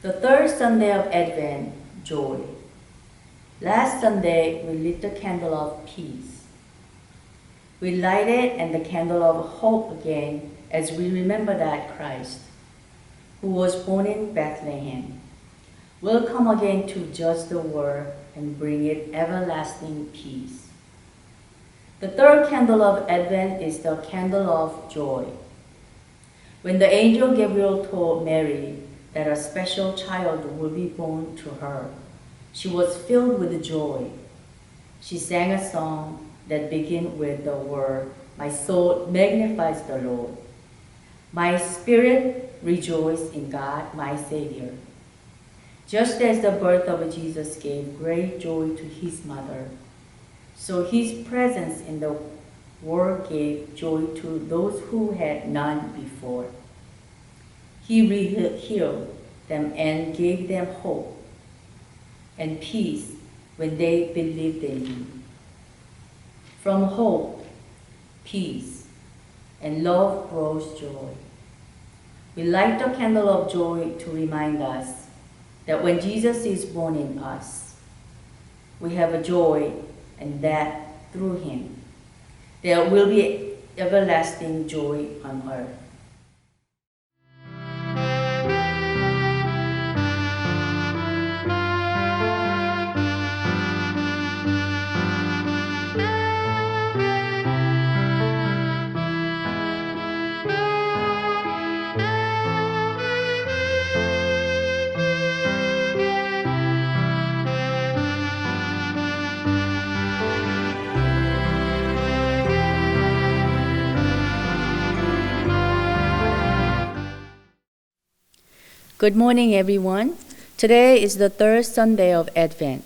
The third Sunday of Advent, joy. Last Sunday, we lit the candle of peace. We lighted and the candle of hope again as we remember that Christ, who was born in Bethlehem, will come again to judge the world and bring it everlasting peace. The third candle of Advent is the candle of joy. When the angel Gabriel told Mary that a special child will be born to her, she was filled with joy. She sang a song that began with the word, "My soul magnifies the Lord. My spirit rejoices in God, my Savior." Just as the birth of Jesus gave great joy to his mother, so his presence in the world gave joy to those who had none before. He healed them and gave them hope and peace when they believed in him. From hope, peace, and love grows joy. We light the candle of joy to remind us that when Jesus is born in us, we have a joy, and that through him, there will be everlasting joy on earth. Good morning, everyone. Today is the third Sunday of Advent.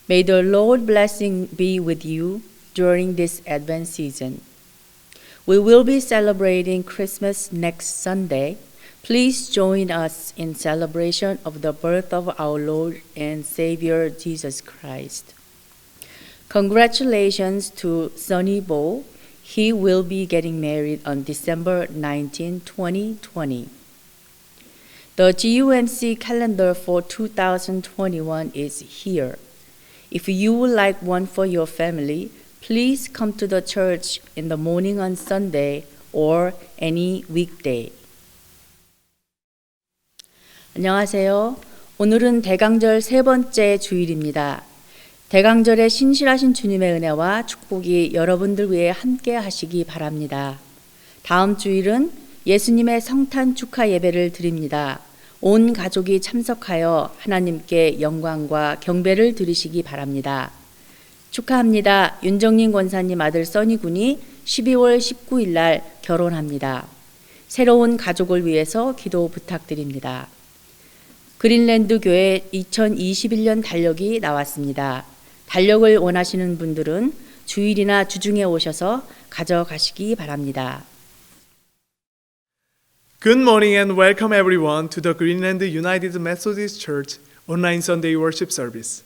May the Lord's blessing be with you during this Advent season. We will be celebrating Christmas next Sunday. Please join us in celebration of the birth of our Lord and Savior Jesus Christ. Congratulations to Sonny Bo. He will be getting married on December 19, 2020. The GUMC calendar for 2021 is here. If you would like one for your family, please come to the church in the morning on Sunday or any weekday. 안녕하세요. 오늘은 대강절 세 번째 주일입니다. 대강절에 신실하신 주님의 은혜와 축복이 여러분들 위해 함께 하시기 바랍니다. 다음 주일은 예수님의 성탄 축하 예배를 드립니다. 온 가족이 참석하여 하나님께 영광과 경배를 드리시기 바랍니다. 축하합니다. 윤정린 권사님 아들 써니 군이 12월 19일 날 결혼합니다. 새로운 가족을 위해서 기도 부탁드립니다. 그린랜드 교회 2021년 달력이 나왔습니다. 달력을 원하시는 분들은 주일이나 주중에 오셔서 가져가시기 바랍니다. Good morning and welcome everyone to the Greenland United Methodist Church online Sunday worship service,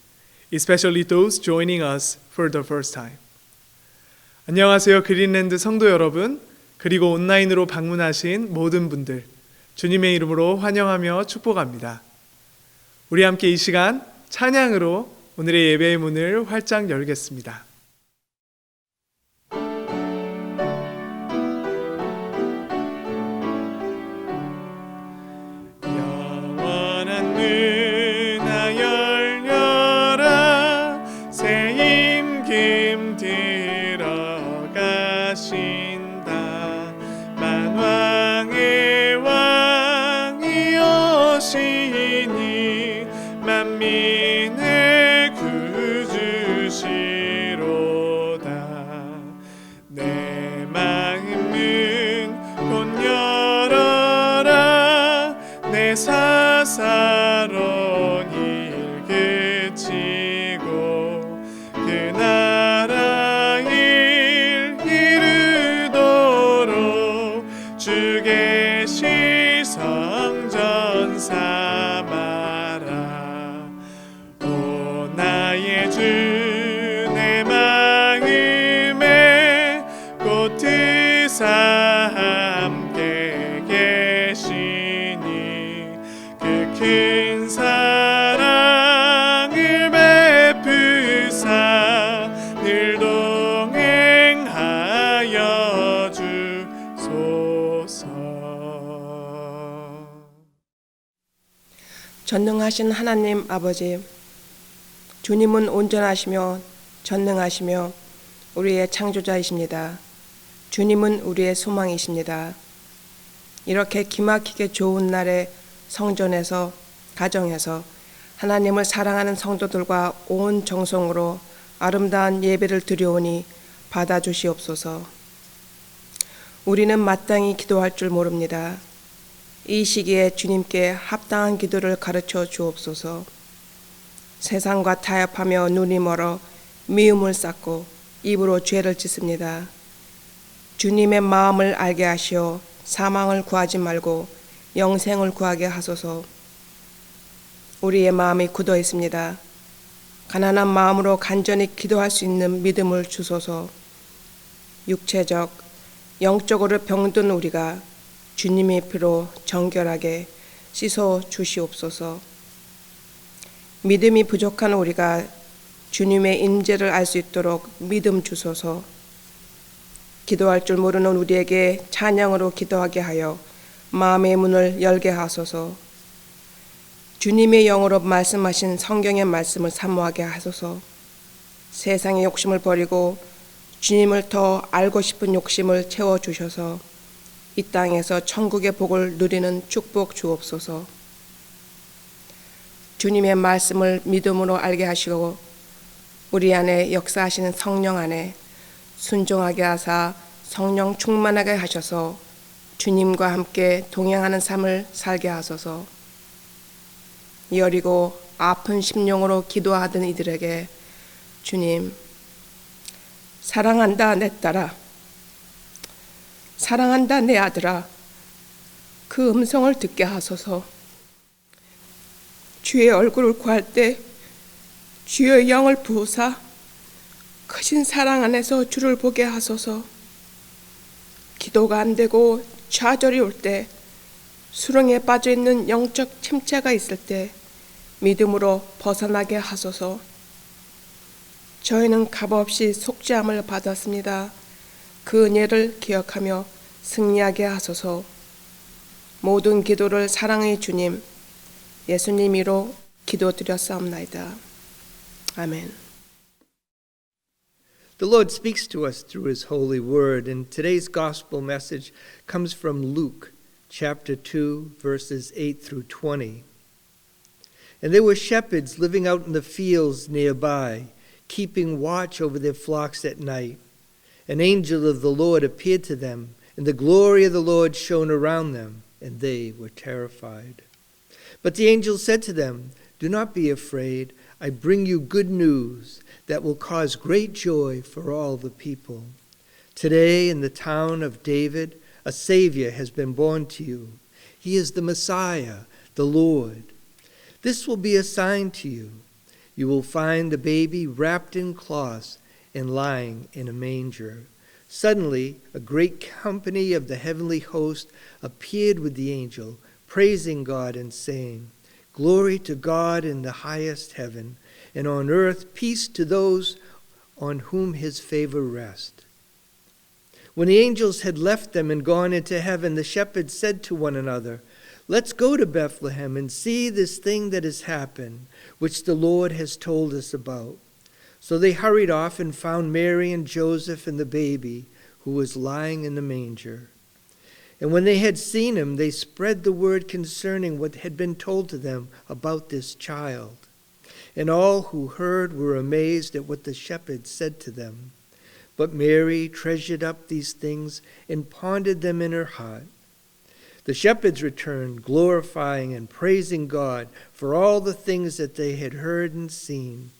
especially those joining us for the first time. 안녕하세요, 그린랜드 성도 여러분, 그리고 온라인으로 방문하신 모든 분들, 주님의 이름으로 환영하며 축복합니다. 우리 함께 이 시간 찬양으로 오늘의 예배의 문을 활짝 열겠습니다. 영원한 문아 열려라 새 임금 들어가신다 만왕의 왕이 오시니 만민을 구주시로다 내 마음은 곧 열어라 내 사사로운 일 그치고 그 나라 일 이루도록 주 계실 성전 삼아라 오 나의 주 내 마음에 곧 드사 함께 계시니 그 큰 사랑을 베푸사 늘 동행하여 주소서. 전능하신 하나님 아버지, 주님은 온전하시며 전능하시며 우리의 창조자이십니다. 주님은 우리의 소망이십니다. 이렇게 기막히게 좋은 날에 성전에서 가정에서 하나님을 사랑하는 성도들과 온 정성으로 아름다운 예배를 드려오니 받아주시옵소서. 우리는 마땅히 기도할 줄 모릅니다. 이 시기에 주님께 합당한 기도를 가르쳐 주옵소서. 세상과 타협하며 눈이 멀어 미움을 쌓고 입으로 죄를 짓습니다. 주님의 마음을 알게 하시어 사망을 구하지 말고 영생을 구하게 하소서. 우리의 마음이 굳어 있습니다. 가난한 마음으로 간절히 기도할 수 있는 믿음을 주소서. 육체적, 영적으로 병든 우리가 주님의 피로 정결하게 씻어 주시옵소서. 믿음이 부족한 우리가 주님의 임재를 알 수 있도록 믿음 주소서. 기도할 줄 모르는 우리에게 찬양으로 기도하게 하여 마음의 문을 열게 하소서. 주님의 영으로 말씀하신 성경의 말씀을 사모하게 하소서. 세상의 욕심을 버리고 주님을 더 알고 싶은 욕심을 채워주셔서 이 땅에서 천국의 복을 누리는 축복 주옵소서. 주님의 말씀을 믿음으로 알게 하시고 우리 안에 역사하시는 성령 안에 순종하게 하사 성령 충만하게 하셔서 주님과 함께 동행하는 삶을 살게 하소서. 여리고 아픈 심령으로 기도하던 이들에게 주님, 사랑한다 내 딸아, 사랑한다 내 아들아, 그 음성을 듣게 하소서. 주의 얼굴을 구할 때 주의 영을 부으사 크신 사랑 안에서 주를 보게 하소서. 기도가 안 되고 좌절이 올 때, 수렁에 빠져있는 영적 침체가 있을 때 믿음으로 벗어나게 하소서. 저희는 값없이 속죄함을 받았습니다. 그 은혜를 기억하며 승리하게 하소서. 모든 기도를 사랑의 주님, 예수님 이로 기도드렸사옵나이다. 아멘. The Lord speaks to us through His holy word, and today's gospel message comes from Luke chapter 2, verses 8 through 20. And there were shepherds living out in the fields nearby, keeping watch over their flocks at night. An angel of the Lord appeared to them, and the glory of the Lord shone around them, and they were terrified. But the angel said to them, "Do not be afraid. I bring you good news that will cause great joy for all the people. Today in the town of David, a Savior has been born to you. He is the Messiah, the Lord. This will be a sign to you. You will find the baby wrapped in cloths and lying in a manger." Suddenly, a great company of the heavenly host appeared with the angel, praising God and saying, Glory to God in the highest heaven, and on earth peace to those on whom his favor rests. When the angels had left them and gone into heaven, the shepherds said to one another, "Let's go to Bethlehem and see this thing that has happened, which the Lord has told us about." So they hurried off and found Mary and Joseph and the baby, who was lying in the manger. And when they had seen him, they spread the word concerning what had been told to them about this child. And all who heard were amazed at what the shepherds said to them. But Mary treasured up these things and pondered them in her heart. The shepherds returned, glorifying and praising God for all the things that they had heard and seen,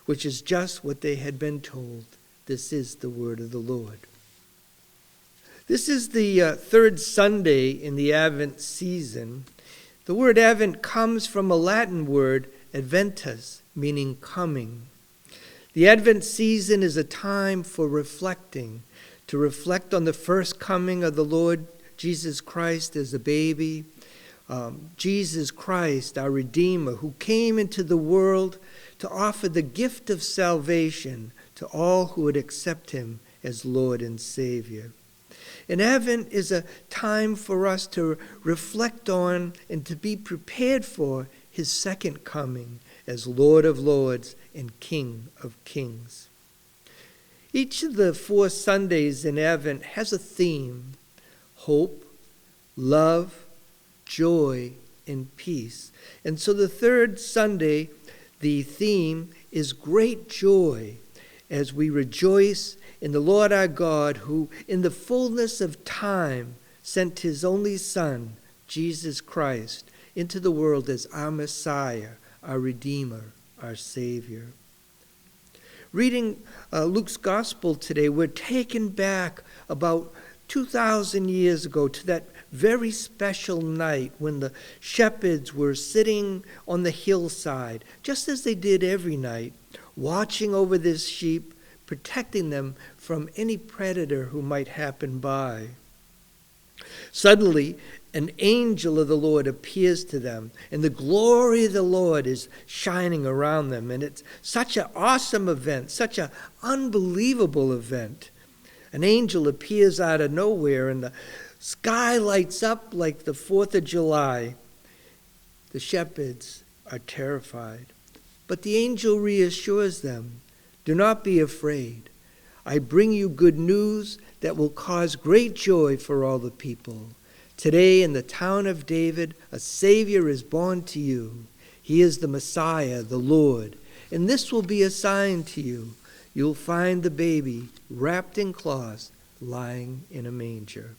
which is just what they had been told. This is the word of the Lord. This is the third Sunday in the Advent season. The word Advent comes from a Latin word, adventus, meaning coming. The Advent season is a time for reflecting, to reflect on the first coming of the Lord Jesus Christ as a baby, Jesus Christ, our Redeemer, who came into the world to offer the gift of salvation to all who would accept him as Lord and Savior. And Advent is a time for us to reflect on and to be prepared for his second coming as Lord of Lords and King of Kings. Each of the 4 Sundays in Advent has a theme: hope, love, joy, and peace. And so the third Sunday, the theme is great joy as we rejoice in the Lord our God, who in the fullness of time sent his only Son, Jesus Christ, into the world as our Messiah, our Redeemer, our Savior. Reading Luke's Gospel today, we're taken back about 2,000 years ago to that very special night when the shepherds were sitting on the hillside, just as they did every night, watching over this sheep, protecting them from any predator who might happen by. Suddenly, an angel of the Lord appears to them, and the glory of the Lord is shining around them. And it's such an awesome event, such an unbelievable event. An angel appears out of nowhere, and the sky lights up like the 4th of July. The shepherds are terrified. But the angel reassures them, "Do not be afraid. I bring you good news that will cause great joy for all the people. Today in the town of David, a Savior is born to you. He is the Messiah, the Lord. And this will be a sign to you. You'll find the baby wrapped in cloths, lying in a manger."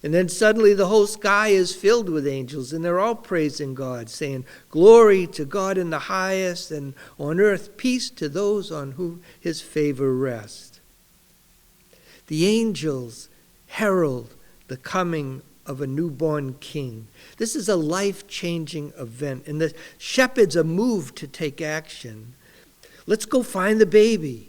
And then suddenly the whole sky is filled with angels, and they're all praising God, saying, "Glory to God in the highest, and on earth peace to those on whom his favor rests." The angels herald the coming of a newborn king. This is a life-changing event, and the shepherds are moved to take action. Let's go find the baby.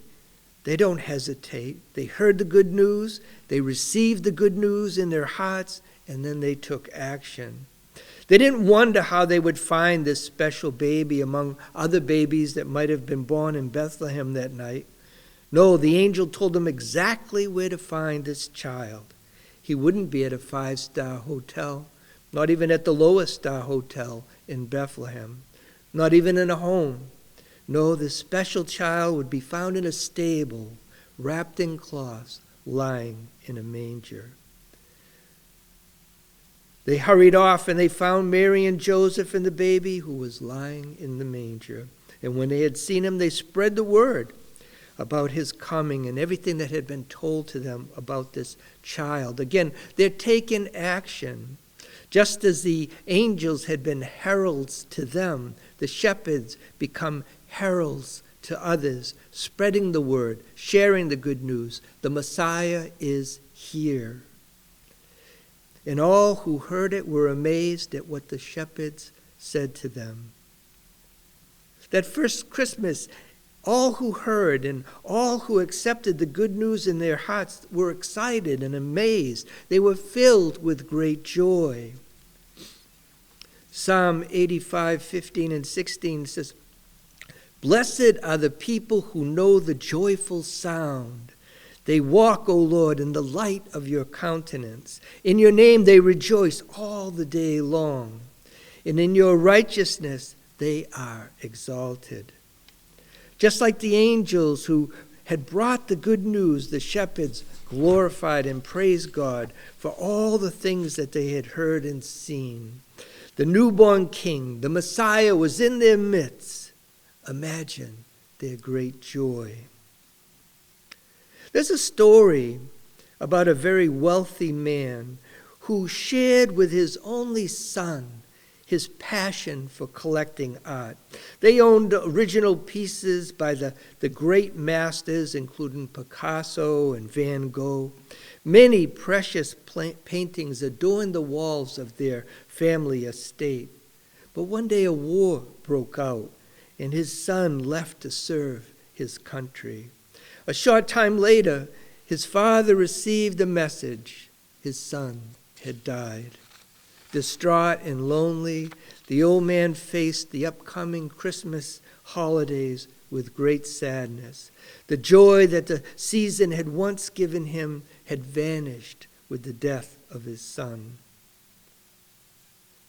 They don't hesitate. They heard the good news, they received the good news in their hearts, and then they took action. They didn't wonder how they would find this special baby among other babies that might have been born in Bethlehem that night. No, the angel told them exactly where to find this child. He wouldn't be at a 5-star hotel, not even at the lowest star hotel in Bethlehem, not even in a home. No, this special child would be found in a stable, wrapped in cloths, lying in a manger. They hurried off, and they found Mary and Joseph and the baby who was lying in the manger. And when they had seen him, they spread the word about his coming and everything that had been told to them about this child. Again, they're taking action. Just as the angels had been heralds to them, the shepherds become heralds to others, spreading the word, sharing the good news. The Messiah is here. And all who heard it were amazed at what the shepherds said to them. That first Christmas, all who heard and all who accepted the good news in their hearts were excited and amazed. They were filled with great joy. Psalm 85:15 and 16 says, "Blessed are the people who know the joyful sound. They walk, O Lord, in the light of your countenance. In your name they rejoice all the day long, and in your righteousness they are exalted." Just like the angels who had brought the good news, the shepherds glorified and praised God for all the things that they had heard and seen. The newborn king, the Messiah, was in their midst. Imagine their great joy. There's a story about a very wealthy man who shared with his only son his passion for collecting art. They owned original pieces by the great masters, including Picasso and Van Gogh. Many precious paintings adorned the walls of their family estate. But one day a war broke out, and his son left to serve his country. A short time later, his father received a message. His son had died. Distraught and lonely, the old man faced the upcoming Christmas holidays with great sadness. The joy that the season had once given him had vanished with the death of his son.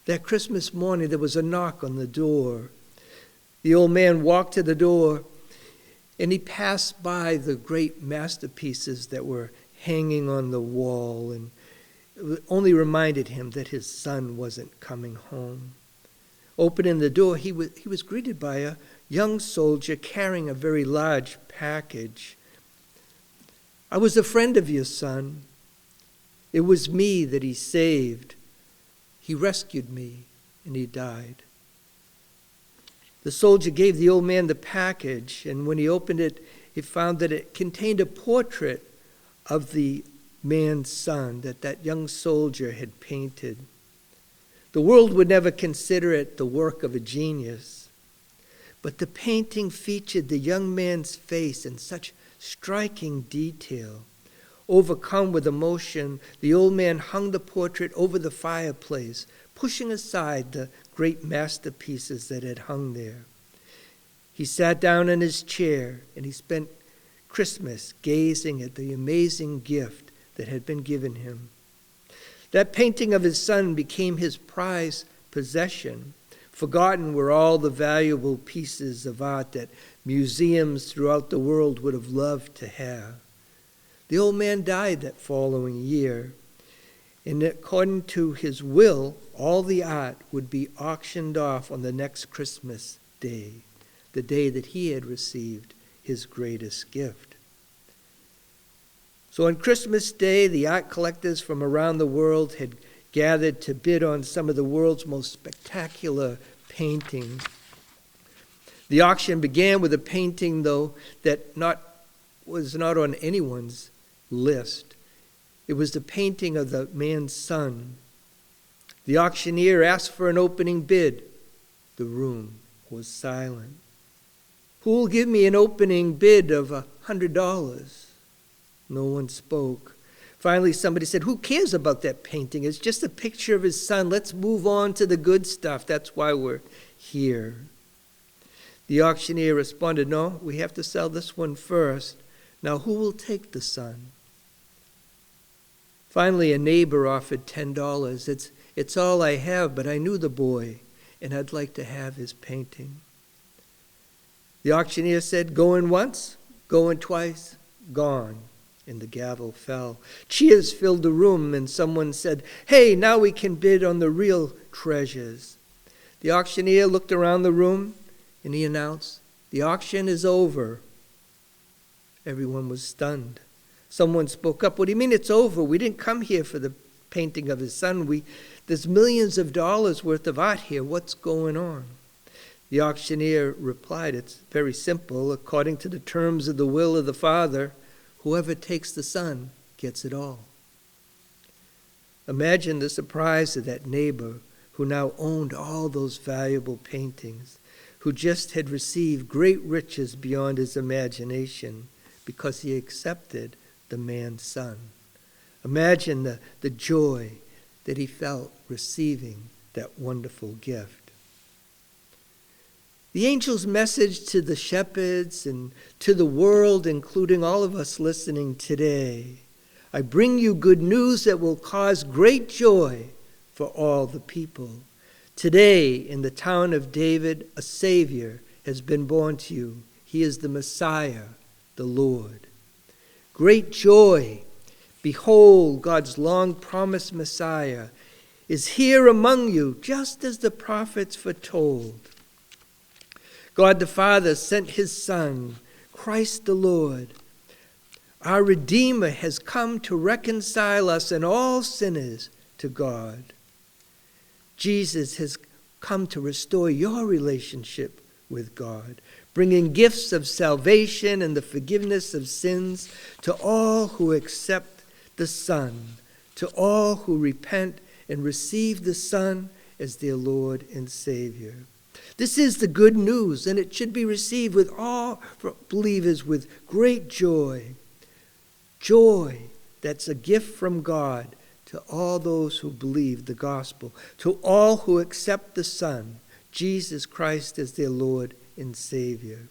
That Christmas morning, there was a knock on the door. The old man walked to the door, and he passed by the great masterpieces that were hanging on the wall, and it only reminded him that his son wasn't coming home. Opening the door, he was greeted by a young soldier carrying a very large package. "I was a friend of your son. It was me that he saved. He rescued me, and he died." The soldier gave the old man the package, and when he opened it, he found that it contained a portrait of the man's son that young soldier had painted. The world would never consider it the work of a genius, but the painting featured the young man's face in such striking detail. Overcome with emotion, the old man hung the portrait over the fireplace, pushing aside the great masterpieces that had hung there. He sat down in his chair, and he spent Christmas gazing at the amazing gift that had been given him. That painting of his son became his prized possession. Forgotten were all the valuable pieces of art that museums throughout the world would have loved to have. The old man died that following year, and according to his will, all the art would be auctioned off on the next Christmas day, the day that he had received his greatest gift. So on Christmas Day, the art collectors from around the world had gathered to bid on some of the world's most spectacular paintings. The auction began with a painting, though, that was not on anyone's list. It was the painting of the man's son. The auctioneer asked for an opening bid. The room was silent. "Who will give me an opening bid of $100? No one spoke. Finally, somebody said, "Who cares about that painting? It's just a picture of his son. Let's move on to the good stuff. That's why we're here." The auctioneer responded, "No, we have to sell this one first. Now, who will take the son?" Finally, a neighbor offered $10. It's all I have, but I knew the boy, and I'd like to have his painting." The auctioneer said, "Going once, going twice, gone." And the gavel fell. Cheers filled the room, and someone said, "Hey, now we can bid on the real treasures." The auctioneer looked around the room, and he announced, "The auction is over." Everyone was stunned. Someone spoke up, "What do you mean it's over? We didn't come here for the painting of his son. There's millions of dollars worth of art here. What's going on?" The auctioneer replied, "It's very simple. According to the terms of the will of the Father, whoever takes the son gets it all." Imagine the surprise of that neighbor who now owned all those valuable paintings, who just had received great riches beyond his imagination because he accepted the man's son. Imagine the joy that he felt receiving that wonderful gift. The angel's message to the shepherds and to the world, including all of us listening today, I bring you good news that will cause great joy for all the people. Today, in the town of David, a Savior has been born to you. He is the Messiah, the Lord. Great joy. Behold, God's long-promised Messiah is here among you, just as the prophets foretold. God the Father sent his Son, Christ the Lord. Our Redeemer has come to reconcile us and all sinners to God. Jesus has come to restore your relationship with God, bringing gifts of salvation and the forgiveness of sins to all who accept the Son, to all who repent and receive the Son as their Lord and Savior. This is the good news, and it should be received with all believers with great joy. Joy that's a gift from God to all those who believe the gospel, to all who accept the Son, Jesus Christ, as their Lord and Savior.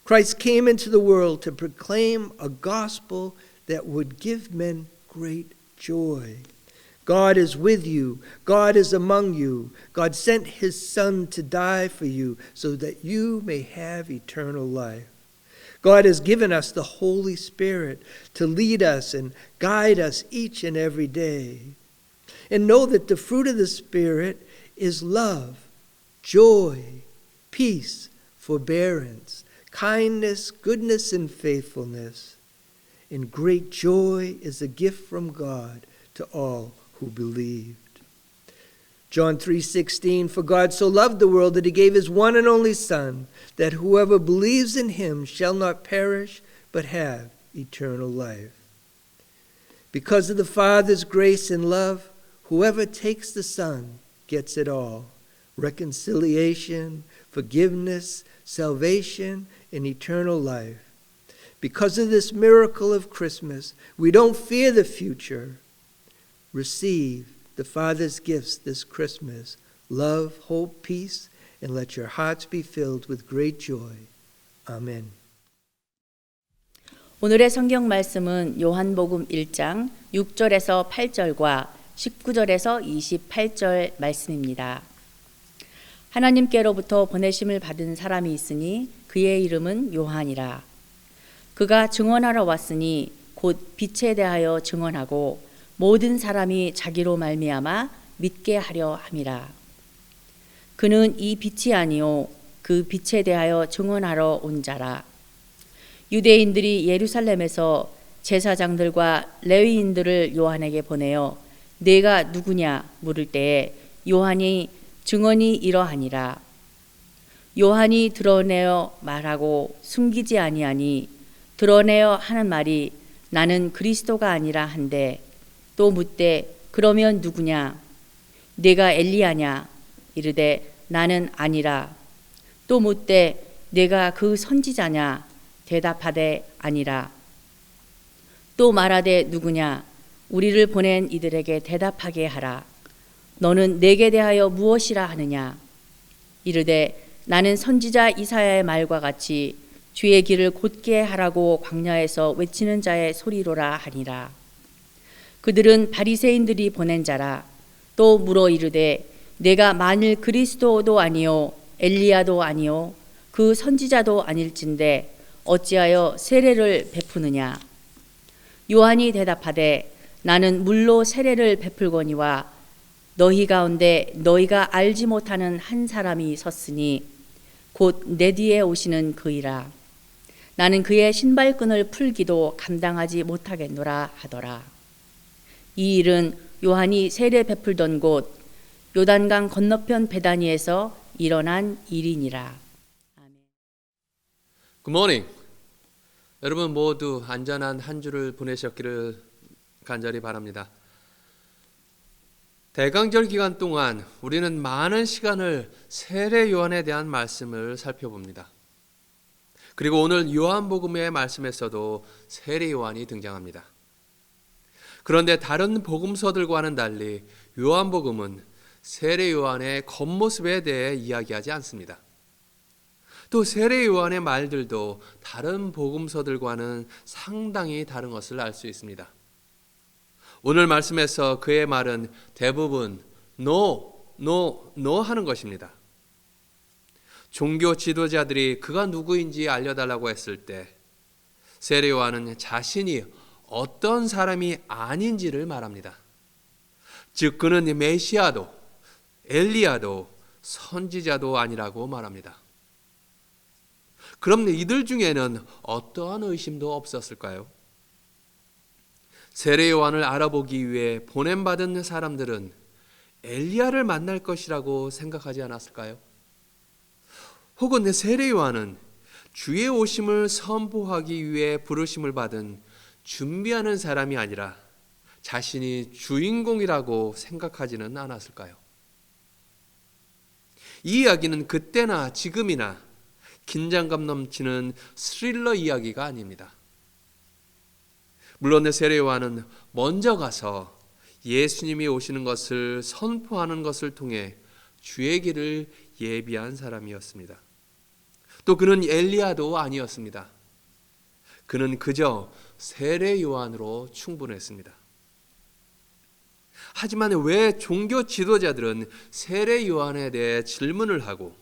Christ came into the world to proclaim a gospel that would give men great joy. God is with you. God is among you. God sent his Son to die for you so that you may have eternal life. God has given us the Holy Spirit to lead us and guide us each and every day. And know that the fruit of the Spirit is love, joy, peace, forbearance, kindness, goodness, and faithfulness. And great joy is a gift from God to all who believed. John 3:16, for God so loved the world that he gave his one and only Son, that whoever believes in him shall not perish, but have eternal life. Because of the Father's grace and love, whoever takes the Son gets it all. Reconciliation, forgiveness, salvation, and eternal life. Because of this miracle of Christmas, we don't fear the future. Receive the Father's gifts this Christmas, love, hope, peace, and let your hearts be filled with great joy. Amen. 오늘의 성경 말씀은 요한복음 1장 6절에서 8절과 19절에서 28절 말씀입니다. 하나님께로부터 보내심을 받은 사람이 있으니 그의 이름은 요한이라. 그가 증언하러 왔으니 곧 빛에 대하여 증언하고 모든 사람이 자기로 말미암아 믿게 하려 함이라. 그는 이 빛이 아니요 그 빛에 대하여 증언하러 온 자라. 유대인들이 예루살렘에서 제사장들과 레위인들을 요한에게 보내어 네가 누구냐 물을 때에 요한이 증언이 이러하니라. 요한이 드러내어 말하고 숨기지 아니하니 드러내어 하는 말이 나는 그리스도가 아니라 한데 또 묻되 그러면 누구냐? 네가 엘리야냐? 이르되 나는 아니라. 또 묻되 네가 그 선지자냐? 대답하되 아니라. 또 말하되 누구냐? 우리를 보낸 이들에게 대답하게 하라. 너는 내게 대하여 무엇이라 하느냐? 이르되 나는 선지자 이사야의 말과 같이 주의 길을 곧게 하라고 광야에서 외치는 자의 소리로라 하니라. 그들은 바리새인들이 보낸 자라. 또 물어 이르되 내가 만일 그리스도도 아니요 엘리야도 아니요 그 선지자도 아닐진데 어찌하여 세례를 베푸느냐? 요한이 대답하되 나는 물로 세례를 베풀거니와 너희 가운데 너희가 알지 못하는 한 사람이 섰으니 곧 내 뒤에 오시는 그이라. 나는 그의 신발끈을 풀기도 감당하지 못하겠노라 하더라. 이 일은 요한이 세례 베풀던 곳 요단강 건너편 베다니에서 일어난 일이니라. Good morning. 여러분 모두 안전한 한 주를 보내셨기를 간절히 바랍니다. 대강절 기간 동안 우리는 많은 시간을 세례 요한에 대한 말씀을 살펴봅니다. 그리고 오늘 요한복음의 말씀에서도 세례 요한이 등장합니다. 그런데 다른 복음서들과는 달리 요한복음은 세례 요한의 겉모습에 대해 이야기하지 않습니다. 또 세례 요한의 말들도 다른 복음서들과는 상당히 다른 것을 알 수 있습니다. 오늘 말씀에서 그의 말은 대부분 no 하는 것입니다. 종교 지도자들이 그가 누구인지 알려달라고 했을 때 세례 요한은 자신이 어떤 사람이 아닌지를 말합니다. 즉 그는 메시아도 엘리야도 선지자도 아니라고 말합니다. 그럼 이들 중에는 어떠한 의심도 없었을까요? 세례 요한을 알아보기 위해 보냄받은 사람들은 엘리야를 만날 것이라고 생각하지 않았을까요? 혹은 세례 요한은 주의 오심을 선포하기 위해 부르심을 받은 준비하는 사람이 아니라 자신이 주인공이라고 생각하지는 않았을까요? 이 이야기는 그때나 지금이나 긴장감 넘치는 스릴러 이야기가 아닙니다. 물론 세례 요한은 먼저 가서 예수님이 오시는 것을 선포하는 것을 통해 주의 길을 예비한 사람이었습니다. 또 그는 엘리야도 아니었습니다. 그는 그저 세례 요한으로 충분했습니다. 하지만 왜 종교 지도자들은 세례 요한에 대해 질문을 하고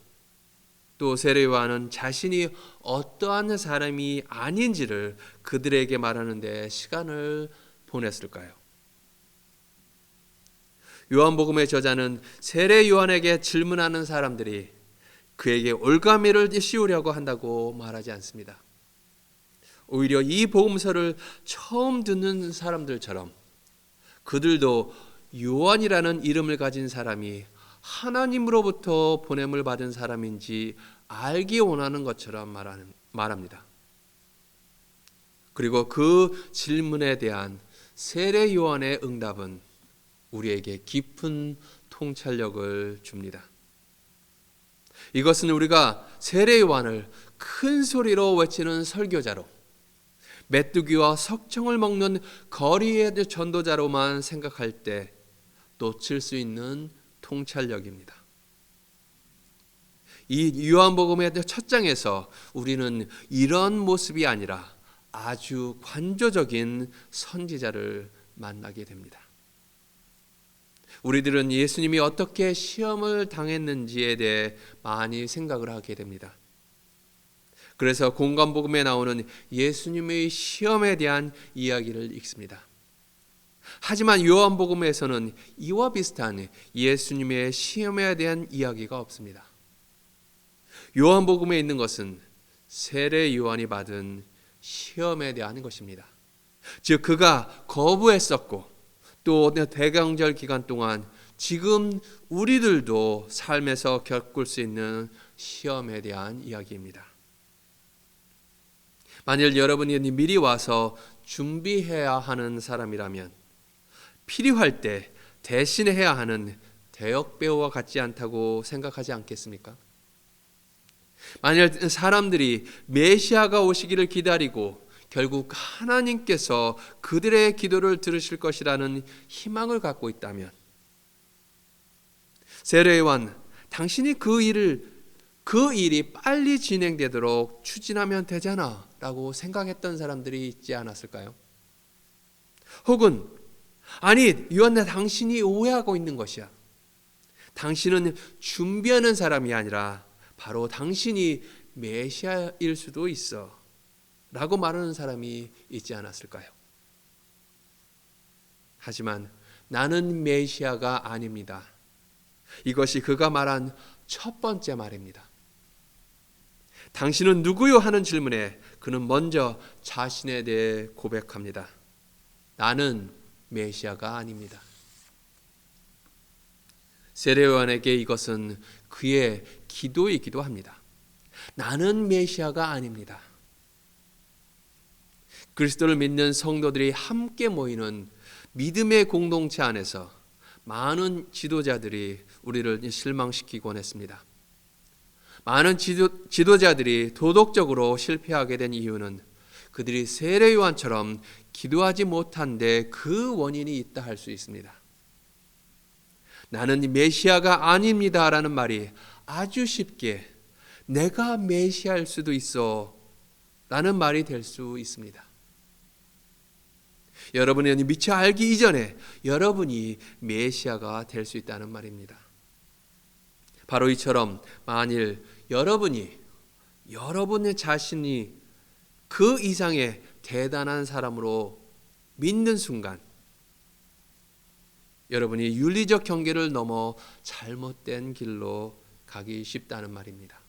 또 세례 요한은 자신이 어떠한 사람이 아닌지를 그들에게 말하는 데 시간을 보냈을까요? 요한복음의 저자는 세례 요한에게 질문하는 사람들이 그에게 올가미를 씌우려고 한다고 말하지 않습니다. 오히려 이 복음서를 처음 듣는 사람들처럼 그들도 요한이라는 이름을 가진 사람이 하나님으로부터 보냄을 받은 사람인지 알기 원하는 것처럼 말합니다. 그리고 그 질문에 대한 세례 요한의 응답은 우리에게 깊은 통찰력을 줍니다. 이것은 우리가 세례 요한을 큰 소리로 외치는 설교자로 메뚜기와 석청을 먹는 거리의 전도자로만 생각할 때 놓칠 수 있는 통찰력입니다. 이 요한복음의 첫 장에서 우리는 이런 모습이 아니라 아주 관조적인 선지자를 만나게 됩니다. 우리들은 예수님이 어떻게 시험을 당했는지에 대해 많이 생각을 하게 됩니다. 그래서 공관복음에 나오는 예수님의 시험에 대한 이야기를 읽습니다. 하지만 요한복음에서는 이와 비슷한 예수님의 시험에 대한 이야기가 없습니다. 요한복음에 있는 것은 세례 요한이 받은 시험에 대한 것입니다. 즉 그가 거부했었고 또 대강절 기간 동안 지금 우리들도 삶에서 겪을 수 있는 시험에 대한 이야기입니다. 만일 여러분이 미리 와서 준비해야 하는 사람이라면 필요할 때 대신해야 하는 대역배우와 같지 않다고 생각하지 않겠습니까? 만일 사람들이 메시아가 오시기를 기다리고 결국 하나님께서 그들의 기도를 들으실 것이라는 희망을 갖고 있다면 세례 요한, 당신이 그 일이 빨리 진행되도록 추진하면 되잖아 라고 생각했던 사람들이 있지 않았을까요? 혹은 아니 요한아, 당신이 오해하고 있는 것이야. 당신은 준비하는 사람이 아니라 바로 당신이 메시아일 수도 있어 라고 말하는 사람이 있지 않았을까요? 하지만 나는 메시아가 아닙니다. 이것이 그가 말한 첫 번째 말입니다. 당신은 누구요? 하는 질문에 그는 먼저 자신에 대해 고백합니다. 나는 메시아가 아닙니다. 세례 요한에게 이것은 그의 기도이기도 합니다. 나는 메시아가 아닙니다. 그리스도를 믿는 성도들이 함께 모이는 믿음의 공동체 안에서 많은 지도자들이 우리를 실망시키곤 했습니다. 많은 지도자들이 도덕적으로 실패하게 된 이유는 그들이 세례 요한처럼 기도하지 못한 데 그 원인이 있다 할 수 있습니다. 나는 메시아가 아닙니다라는 말이 아주 쉽게 내가 메시아일 수도 있어 라는 말이 될 수 있습니다. 여러분이 미처 알기 이전에 여러분이 메시아가 될 수 있다는 말입니다. 바로 이처럼 만일 여러분의 자신이 그 이상의 대단한 사람으로 믿는 순간 여러분이 윤리적 경계를 넘어 잘못된 길로 가기 쉽다는 말입니다.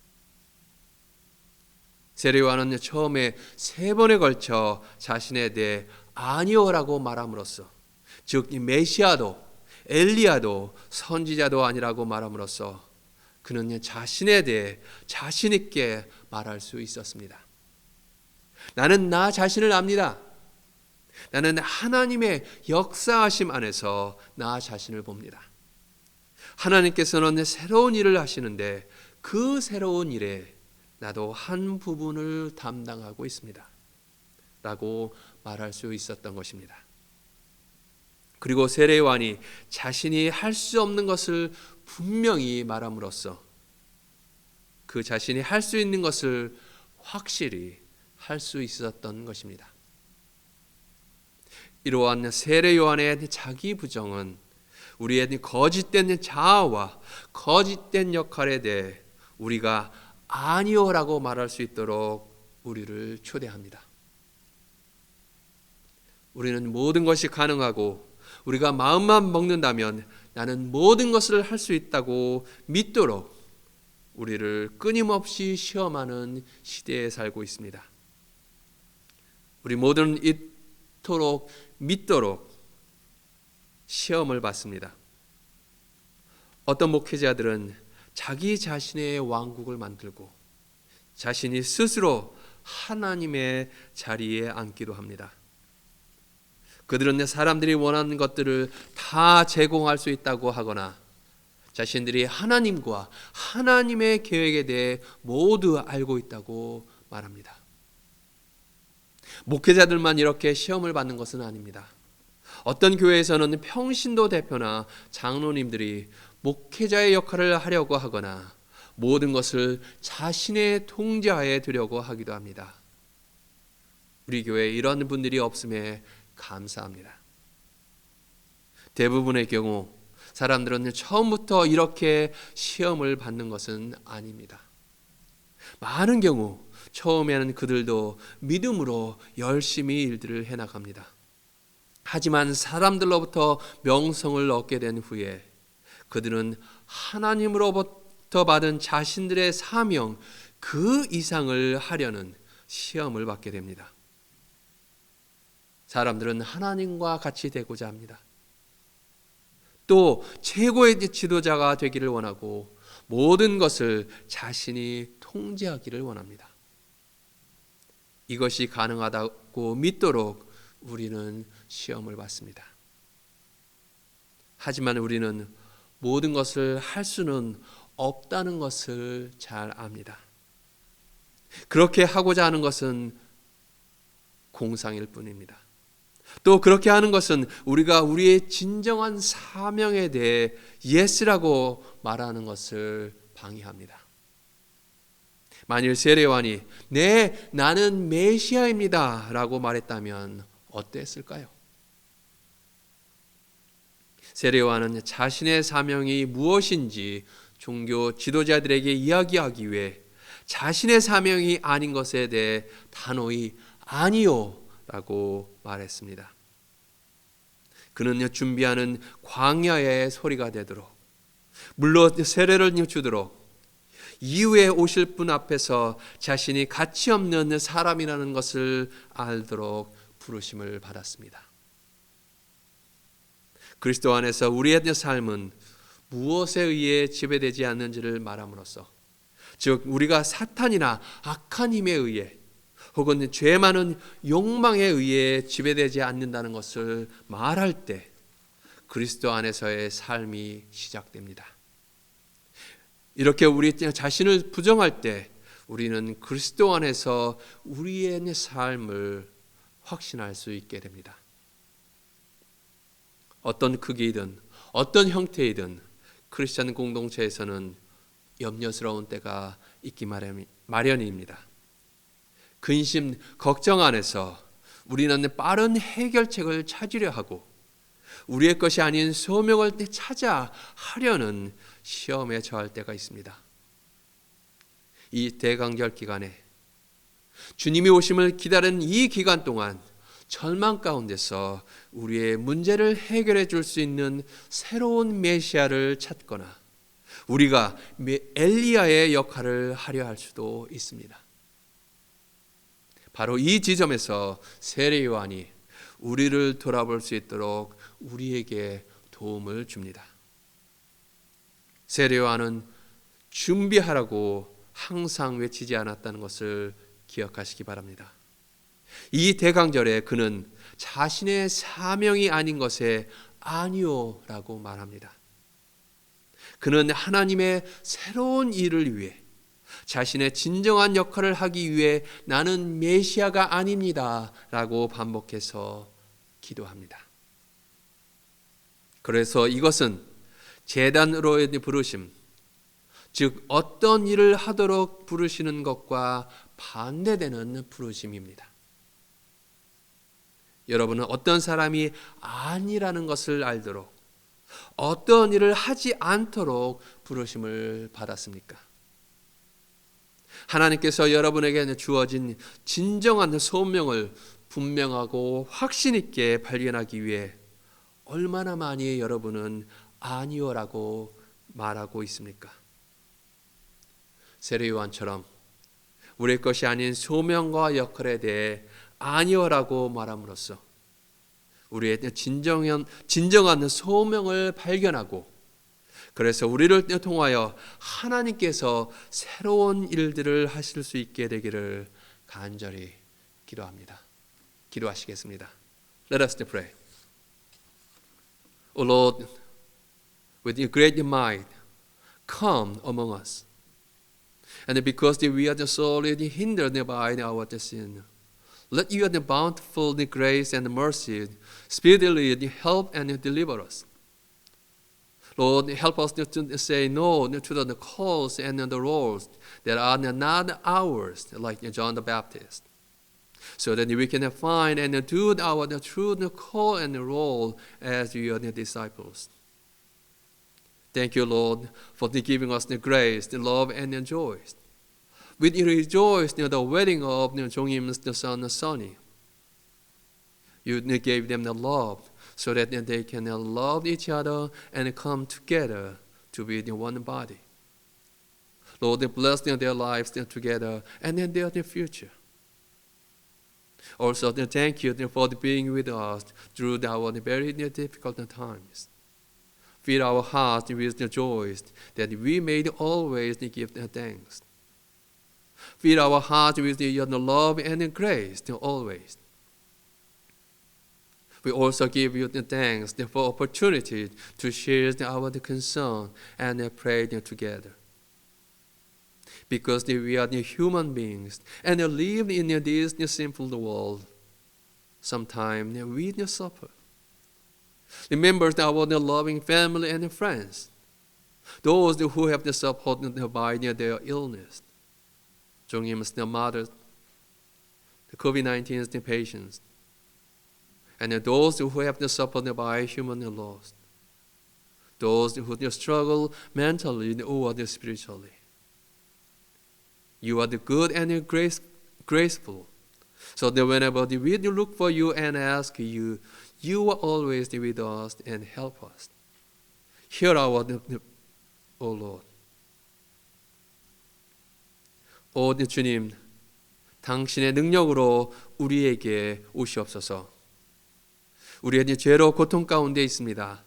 세례 요한은 처음에 3번에 걸쳐 자신에 대해 아니오라고 말함으로써, 즉 메시아도 엘리야도 선지자도 아니라고 말함으로써 그는 자신에 대해 자신 있게 말할 수 있었습니다. 나는 나 자신을 압니다. 나는 하나님의 역사하심 안에서 나 자신을 봅니다. 하나님께서는 새로운 일을 하시는데 그 새로운 일에 나도 한 부분을 담당하고 있습니다. 라고 말할 수 있었던 것입니다. 그리고 세례 요한이 자신이 할 수 없는 것을 분명히 말함으로써 그 자신이 할 수 있는 것을 확실히 할 수 있었던 것입니다. 이러한 세례 요한의 자기 부정은 우리의 거짓된 자아와 거짓된 역할에 대해 우리가 아니오라고 말할 수 있도록 우리를 초대합니다. 우리는 모든 것이 가능하고 우리가 마음만 먹는다면 나는 모든 것을 할 수 있다고 믿도록 우리를 끊임없이 시험하는 시대에 살고 있습니다. 우리 모두는 이토록 믿도록 시험을 받습니다. 어떤 목회자들은 자기 자신의 왕국을 만들고 자신이 스스로 하나님의 자리에 앉기도 합니다. 그들은 사람들이 원하는 것들을 다 제공할 수 있다고 하거나 자신들이 하나님과 하나님의 계획에 대해 모두 알고 있다고 말합니다. 목회자들만 이렇게 시험을 받는 것은 아닙니다. 어떤 교회에서는 평신도 대표나 장로님들이 목회자의 역할을 하려고 하거나 모든 것을 자신의 통제하에 두려고 하기도 합니다. 우리 교회에 이런 분들이 없음에 감사합니다. 대부분의 경우 사람들은 처음부터 이렇게 시험을 받는 것은 아닙니다. 많은 경우 처음에는 그들도 믿음으로 열심히 일들을 해나갑니다. 하지만 사람들로부터 명성을 얻게 된 후에 그들은 하나님으로부터 받은 자신들의 사명 그 이상을 하려는 시험을 받게 됩니다. 사람들은 하나님과 같이 되고자 합니다. 또 최고의 지도자가 되기를 원하고 모든 것을 자신이 통제하기를 원합니다. 이것이 가능하다고 믿도록 우리는 시험을 받습니다. 하지만 우리는 모든 것을 할 수는 없다는 것을 잘 압니다. 그렇게 하고자 하는 것은 공상일 뿐입니다. 또 그렇게 하는 것은 우리가 우리의 진정한 사명에 대해 예스라고 말하는 것을 방해합니다. 만일 세례 요한이 네, 나는 메시아입니다 라고 말했다면 어땠을까요? 세례 요한은 자신의 사명이 무엇인지 종교 지도자들에게 이야기하기 위해 자신의 사명이 아닌 것에 대해 단호히 아니요 라고 말했습니다. 그는 준비하는 광야의 소리가 되도록 물론 세례를 주도록 이후에 오실 분 앞에서 자신이 가치 없는 사람이라는 것을 알도록 부르심을 받았습니다. 그리스도 안에서 우리의 삶은 무엇에 의해 지배되지 않는지를 말함으로써 즉 우리가 사탄이나 악한 힘에 의해 혹은 죄 많은 욕망에 의해 지배되지 않는다는 것을 말할 때 그리스도 안에서의 삶이 시작됩니다. 이렇게 우리 자신을 부정할 때 우리는 그리스도 안에서 우리의 삶을 확신할 수 있게 됩니다. 어떤 크기이든 어떤 형태이든 크리스천 공동체에서는 염려스러운 때가 있기 마련입니다. 근심, 걱정 안에서 우리는 빠른 해결책을 찾으려 하고 우리의 것이 아닌 소명을 찾아 하려는 시험에 처할 때가 있습니다. 이 대강절 기간에 주님이 오심을 기다리는 이 기간 동안 절망 가운데서 우리의 문제를 해결해 줄 수 있는 새로운 메시아를 찾거나 우리가 엘리야의 역할을 하려 할 수도 있습니다. 바로 이 지점에서 세례 요한이 우리를 돌아볼 수 있도록 우리에게 도움을 줍니다. 세례 요한은 준비하라고 항상 외치지 않았다는 것을 기억하시기 바랍니다. 이 대강절에 그는 자신의 사명이 아닌 것에 아니오라고 말합니다. 그는 하나님의 새로운 일을 위해 자신의 진정한 역할을 하기 위해 나는 메시아가 아닙니다 라고 반복해서 기도합니다. 그래서 이것은 제단으로의 부르심, 즉 어떤 일을 하도록 부르시는 것과 반대되는 부르심입니다. 여러분은 어떤 사람이 아니라는 것을 알도록 어떤 일을 하지 않도록 부르심을 받았습니까? 하나님께서 여러분에게 주어진 진정한 소명을 분명하고 확신 있게 발견하기 위해 얼마나 많이 여러분은 아니오라고 말하고 있습니까? 세례 요한처럼 우리의 것이 아닌 소명과 역할에 대해 아니오라고 말함으로써 우리의 진정한 소명을 발견하고 그래서 우리를 통하여 하나님께서 새로운 일들을 하실 수 있게 되기를 간절히 기도합니다. 기도하시겠습니다. Let us pray. O Lord, with your great might, come among us. And because we are sorely hindered by our sin, let your bountiful grace and mercy speedily help and deliver us. Lord, help us to say no to the calls and the roles that are not ours, like John the Baptist, so that we can find and do our true call and role as your disciples. Thank you, Lord, for giving us the grace, the love, and the joy. We rejoice in the wedding of Jongim's son Sonny. You gave them the love so that they can love each other and come together to be in one body. Lord, bless their lives together and their future. Also, thank you for being with us through our very difficult times. Fill our hearts with the joys that we may always give thanks. Fill our hearts with your love and grace always. We also give you the thanks for opportunity to share our concern and pray together. Because we are the human beings and live in this sinful world, sometimes we suffer. Remember our loving family and friends, those who have been supported by their illness. Jongim's mother, the COVID-19 patients, and those who have been suffered by human loss, those who struggle mentally or spiritually. You are the good and graceful, so that whenever we look for you and ask you, you are always with us and help us. Hear our, O Lord. 오 주님, 당신의 능력으로 우리에게 오시옵소서. 우리의 죄로 고통 가운데 있습니다.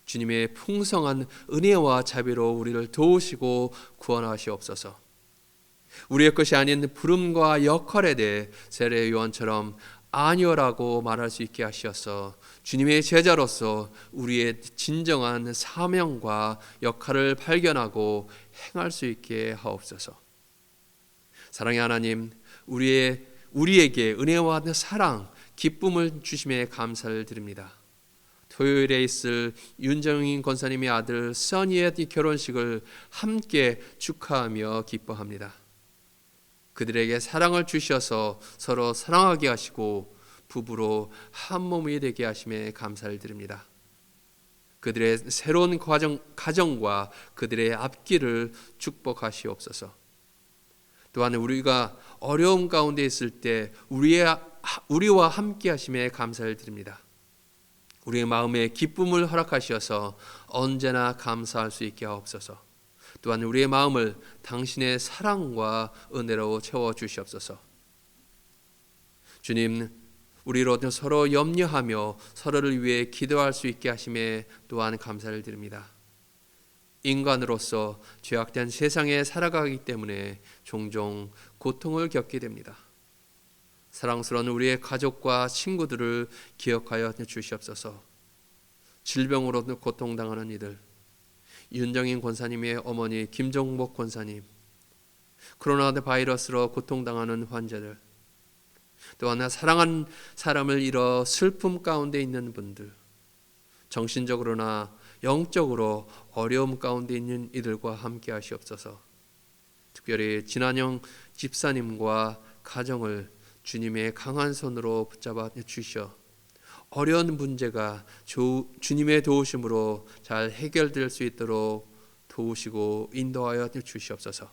주님의 풍성한 은혜와 자비로 우리를 도우시고 구원하시옵소서. 우리의 것이 아닌 부름과 역할에 대해 세례 요한처럼 아니오라고 말할 수 있게 하시어서 주님의 제자로서 우리의 진정한 사명과 역할을 발견하고 행할 수 있게 하옵소서. 사랑의 하나님, 우리에게 은혜와 사랑, 기쁨을 주심에 감사를 드립니다. 토요일에 있을 윤정인 권사님의 아들 써니의 결혼식을 함께 축하하며 기뻐합니다. 그들에게 사랑을 주셔서 서로 사랑하게 하시고 부부로 한 몸이 되게 하심에 감사를 드립니다. 그들의 새로운 가정과 그들의 앞길을 축복하시옵소서. 또한 우리가 어려움 가운데 있을 때 우리와 함께 하심에 감사를 드립니다. 우리의 마음에 기쁨을 허락하셔서 언제나 감사할 수 있게 하옵소서. 또한 우리의 마음을 당신의 사랑과 은혜로 채워주시옵소서. 주님, 우리로 서로 염려하며 서로를 위해 기도할 수 있게 하심에 또한 감사를 드립니다. 인간으로서 죄악된 세상에 살아가기 때문에 종종 고통을 겪게 됩니다. 사랑스러운 우리의 가족과 친구들을 기억하여 주시옵소서. 질병으로 고통당하는 이들, 윤정인 권사님의 어머니 김종복 권사님, 코로나 바이러스로 고통당하는 환자들, 또 하나 사랑한 사람을 잃어 슬픔 가운데 있는 분들, 정신적으로나 영적으로 어려움 가운데 있는 이들과 함께 하시옵소서. 특별히 진한영 집사님과 가정을 주님의 강한 손으로 붙잡아 주셔 어려운 문제가 주님의 도우심으로 잘 해결될 수 있도록 도우시고 인도하여 주시옵소서.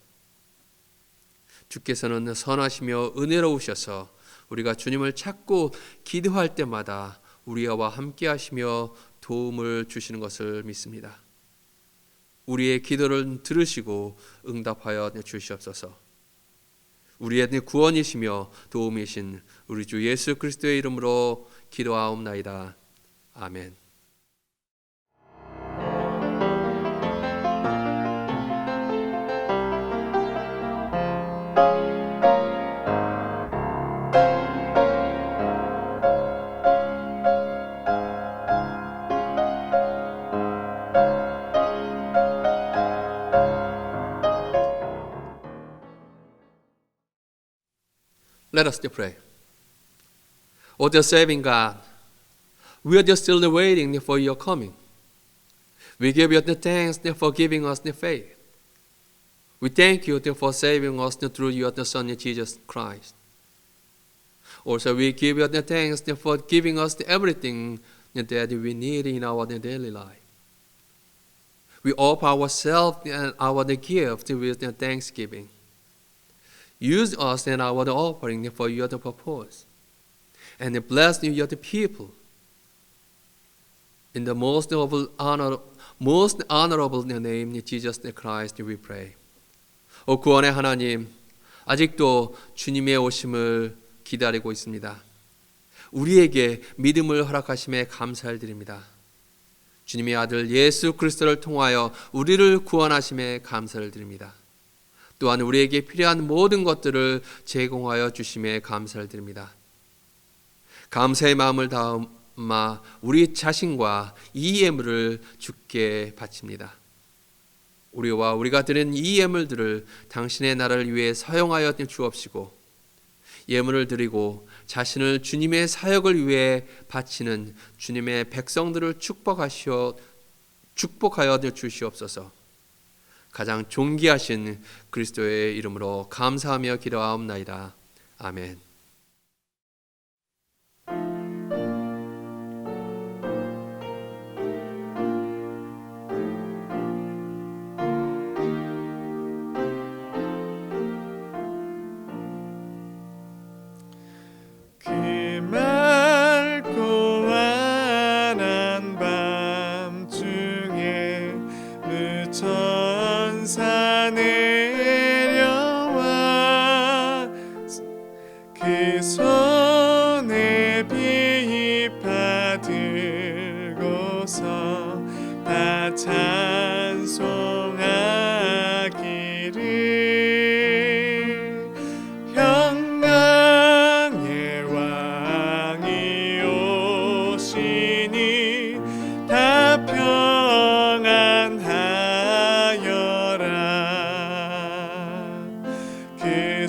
주께서는 선하시며 은혜로우셔서 우리가 주님을 찾고 기도할 때마다 우리와 함께 하시며 도움을 주시는 것을 믿습니다. 우리의 기도를 들으시고 응답하여 주시옵소서. 우리의 구원이시며 도움이신 우리 주 예수 그리스도의 이름으로 기도하옵나이다. 아멘. Let us pray. O dear saving God, we are just still waiting for your coming. We give you the thanks for giving us the faith. We thank you for saving us through your Son Jesus Christ. Also, we give you the thanks for giving us everything that we need in our daily life. We offer ourselves and our gift with thanksgiving. Use us and our offering for your purpose. And bless your people. In the most honorable name of Jesus Christ we pray. 오 구원의 하나님, 아직도 주님의 오심을 기다리고 있습니다. 우리에게 믿음을 허락하심에 감사를 드립니다. 주님의 아들 예수 그리스도를 통하여 우리를 구원하심에 감사를 드립니다. 또한 우리에게 필요한 모든 것들을 제공하여 주심에 감사를 드립니다. 감사의 마음을 담아 우리 자신과 이 예물을 주께 바칩니다. 우리와 우리가 드린 이 예물들을 당신의 나라를 위해 사용하여 주옵시고 예물을 드리고 자신을 주님의 사역을 위해 바치는 주님의 백성들을 축복하여 주시옵소서. 가장 존귀하신 그리스도의 이름으로 감사하며 기도하옵나이다. 아멘.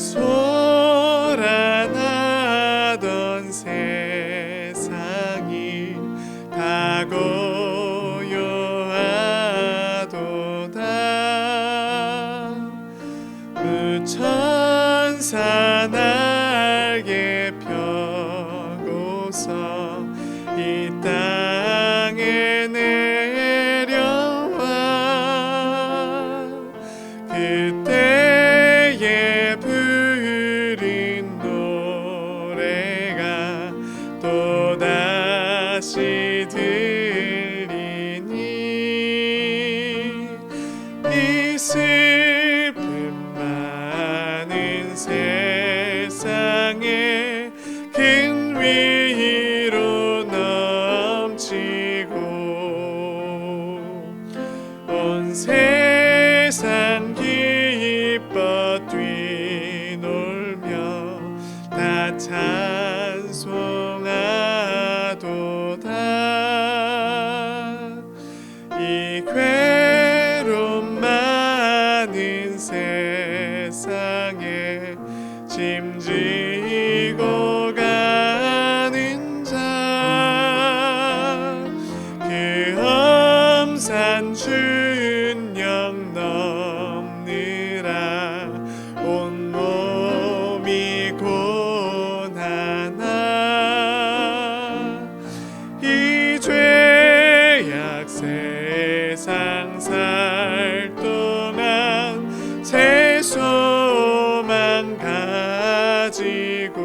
소란아 날개 펴고서 이 땅에 내려와 그때에 부른 노래가 또다시 들리니 이 슬픔 많은 세상에 큰 위로 넘치고 온 세상 기뻐 뛰놀며 다 찬송하도다 이 괴로움 많은 세상에 짐지고 가는 자 그 엄산 준영 넘느라 온몸이 고난하 이 죄악 세상 살 동안 새 소망 가지고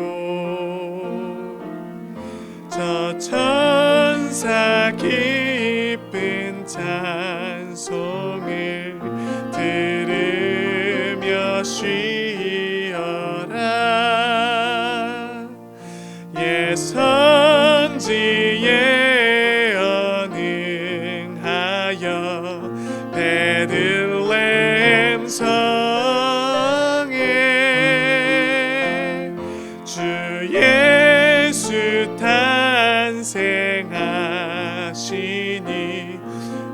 저 천사 기쁜 찬송을 들으며 쉬어라 예 선지에 언응하여 베들레헴 성에 주 예수 탄생하시니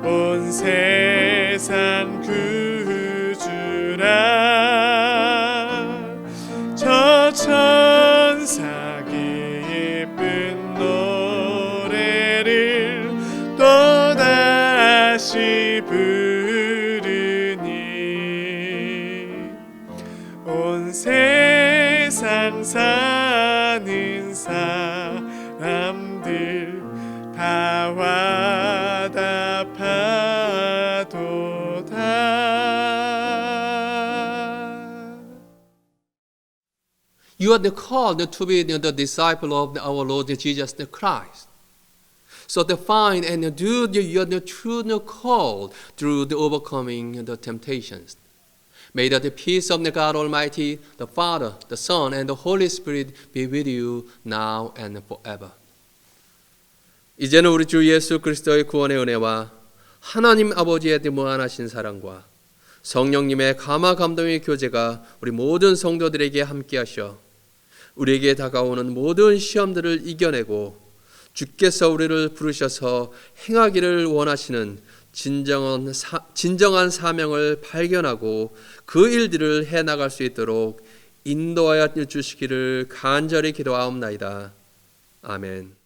온 세상 구주라 저 천사 기쁜 노래를 또다시 부르니 온 세상 사는 사람들 다 와답하도다. You are called to be the disciple of our Lord Jesus Christ. So to find and do your true call through the overcoming the temptations. May the peace of the God Almighty, the Father, the Son, and the Holy Spirit be with you now and forever. 이제는 우리 주 예수 그리스도의 구원의 은혜와 하나님 아버지의 무한하신 사랑과 성령님의 감화 감동의 교제가 우리 모든 성도들에게 함께하셔 우리에게 다가오는 모든 시험들을 이겨내고 주께서 우리를 부르셔서 행하기를 원하시는 진정한 사명을 발견하고 그 일들을 해나갈 수 있도록 인도하여 주시기를 간절히 기도하옵나이다. 아멘.